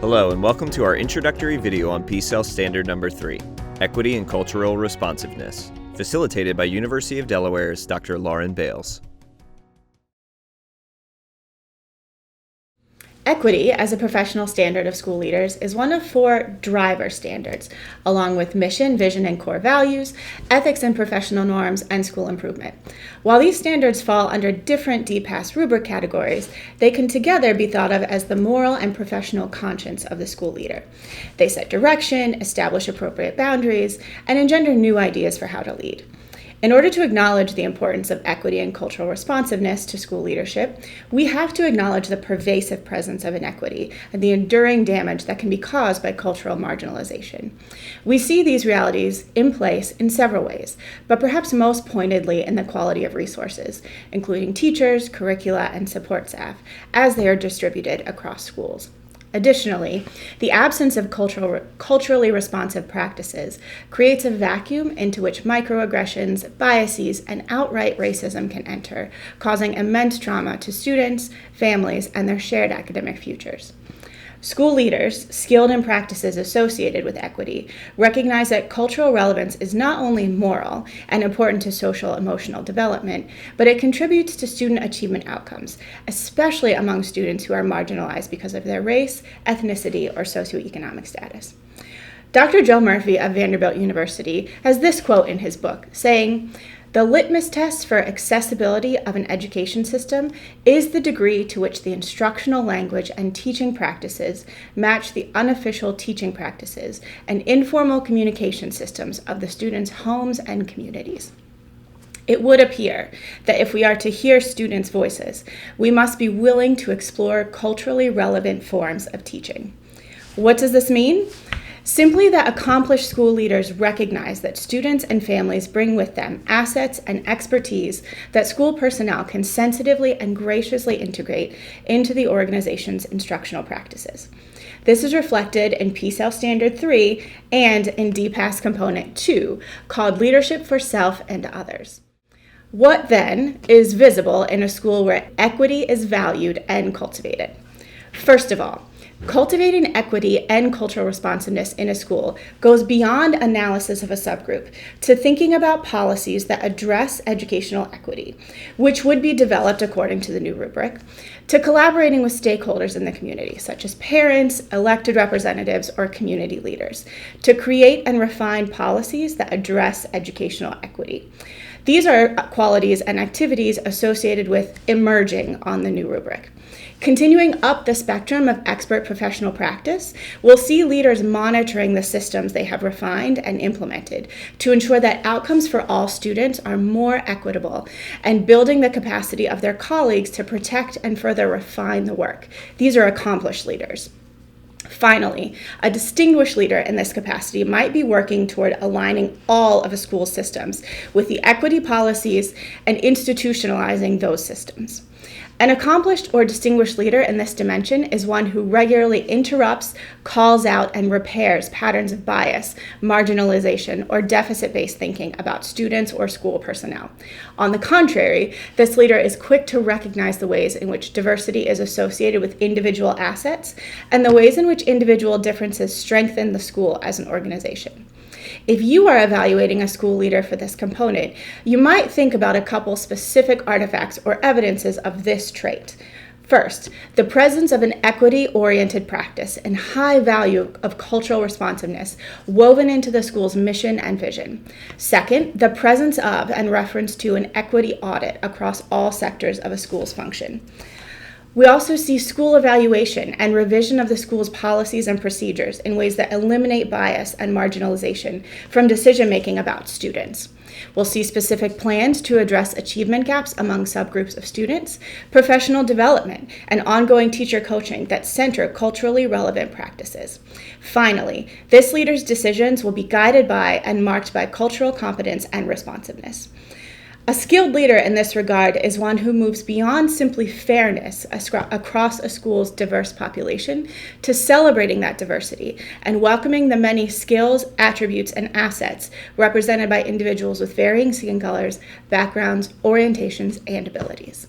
Hello and welcome to our introductory video on PSEL Standard Number 3, Equity and Cultural Responsiveness, facilitated by University of Delaware's Dr. Lauren Bales. Equity, as a professional standard of school leaders, is one of 4 driver standards, along with mission, vision, and core values, ethics and professional norms, and school improvement. While these standards fall under different DPAS rubric categories, they can together be thought of as the moral and professional conscience of the school leader. They set direction, establish appropriate boundaries, and engender new ideas for how to lead. In order to acknowledge the importance of equity and cultural responsiveness to school leadership, we have to acknowledge the pervasive presence of inequity and the enduring damage that can be caused by cultural marginalization. We see these realities in place in several ways, but perhaps most pointedly in the quality of resources, including teachers, curricula, and support staff, as they are distributed across schools. Additionally, the absence of culturally responsive practices creates a vacuum into which microaggressions, biases, and outright racism can enter, causing immense trauma to students, families, and their shared academic futures. School leaders, skilled in practices associated with equity, recognize that cultural relevance is not only moral and important to social emotional development, but it contributes to student achievement outcomes, especially among students who are marginalized because of their race, ethnicity, or socioeconomic status. Dr. Joe Murphy of Vanderbilt University has this quote in his book, saying, "The litmus test for accessibility of an education system is the degree to which the instructional language and teaching practices match the unofficial teaching practices and informal communication systems of the students' homes and communities." It would appear that if we are to hear students' voices, we must be willing to explore culturally relevant forms of teaching. What does this mean? Simply that accomplished school leaders recognize that students and families bring with them assets and expertise that school personnel can sensitively and graciously integrate into the organization's instructional practices. This is reflected in PSEL Standard 3 and in DPAS Component 2, called Leadership for Self and Others. What then is visible in a school where equity is valued and cultivated? First of all, cultivating equity and cultural responsiveness in a school goes beyond analysis of a subgroup to thinking about policies that address educational equity, which would be developed according to the new rubric, to collaborating with stakeholders in the community, such as parents, elected representatives, or community leaders, to create and refine policies that address educational equity. These are qualities and activities associated with emerging on the new rubric. Continuing up the spectrum of expert professional practice, we'll see leaders monitoring the systems they have refined and implemented to ensure that outcomes for all students are more equitable and building the capacity of their colleagues to protect and further refine the work. These are accomplished leaders. Finally, a distinguished leader in this capacity might be working toward aligning all of a school's systems with the equity policies and institutionalizing those systems. An accomplished or distinguished leader in this dimension is one who regularly interrupts, calls out, and repairs patterns of bias, marginalization, or deficit-based thinking about students or school personnel. On the contrary, this leader is quick to recognize the ways in which diversity is associated with individual assets and the ways in which individual differences strengthen the school as an organization. If you are evaluating a school leader for this component, you might think about a couple specific artifacts or evidences of this trait. First, the presence of an equity-oriented practice and high value of cultural responsiveness woven into the school's mission and vision. Second, the presence of and reference to an equity audit across all sectors of a school's function. We also see school evaluation and revision of the school's policies and procedures in ways that eliminate bias and marginalization from decision-making about students. We'll see specific plans to address achievement gaps among subgroups of students, professional development, and ongoing teacher coaching that center culturally relevant practices. Finally, this leader's decisions will be guided by and marked by cultural competence and responsiveness. A skilled leader in this regard is one who moves beyond simply fairness across a school's diverse population to celebrating that diversity and welcoming the many skills, attributes, and assets represented by individuals with varying skin colors, backgrounds, orientations, and abilities.